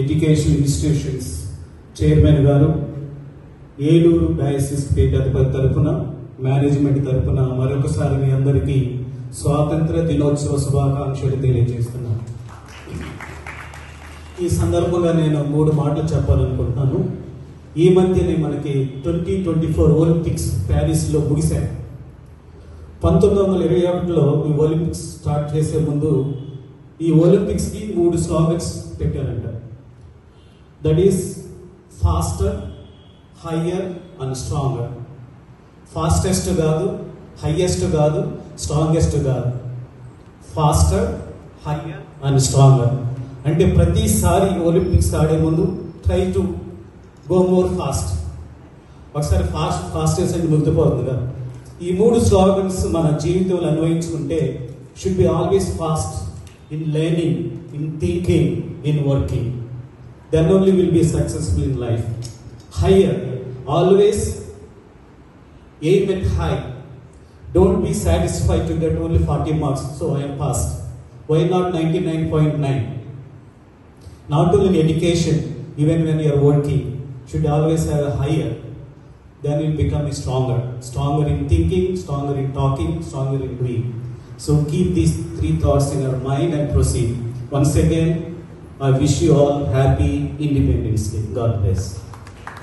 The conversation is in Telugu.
ఎడ్యుకేషన్ ఇన్స్టిట్యూషన్స్ చైర్మన్ గారు, ఏలూరు డయాసిస్ పీఠాధిపతి తరఫున, మేనేజ్మెంట్ తరఫున మరొకసారి మీ అందరికీ స్వాతంత్ర దినోత్సవ శుభాకాంక్షలు తెలియజేస్తున్నాను. ఈ సందర్భంగా నేను 3 మాటలు చెప్పాలనుకుంటున్నాను. ఈ మధ్యనే మనకి 2024 ఒలింపిక్స్ ప్యారిస్లో ముగిశాయి. 1921లో ఈ ఒలింపిక్స్ స్టార్ట్ చేసే ముందు ఈ ఒలింపిక్స్కి 3 స్లోగన్స్ పెట్టారంట. That is faster, higher and stronger. Fastest కాదు, హయ్యెస్ట్ కాదు, స్ట్రాంగెస్ట్ కాదు. Faster, higher and stronger. అంటే ప్రతిసారి ఒలింపిక్స్ ఆడే ముందు try to go more fast. ఒకసారి ఫాస్టెస్ట్ అని గుర్తుపోతుంది కదా. ఈ 3 స్లోగన్స్ మన జీవితంలో అన్వయించుకుంటే should be always fast in learning, in thinking, in working. Then only will be successful in life. Higher, always aim at high. Don't be satisfied to get only 40 marks, so I am passed. Why not 99.9? Not only in education, even when you are working, should always have a higher. Then you become stronger. Stronger in thinking, stronger in talking, stronger in doing. So keep these 3 thoughts in your mind and proceed. Once again, I wish you all happy Independence Day. God bless.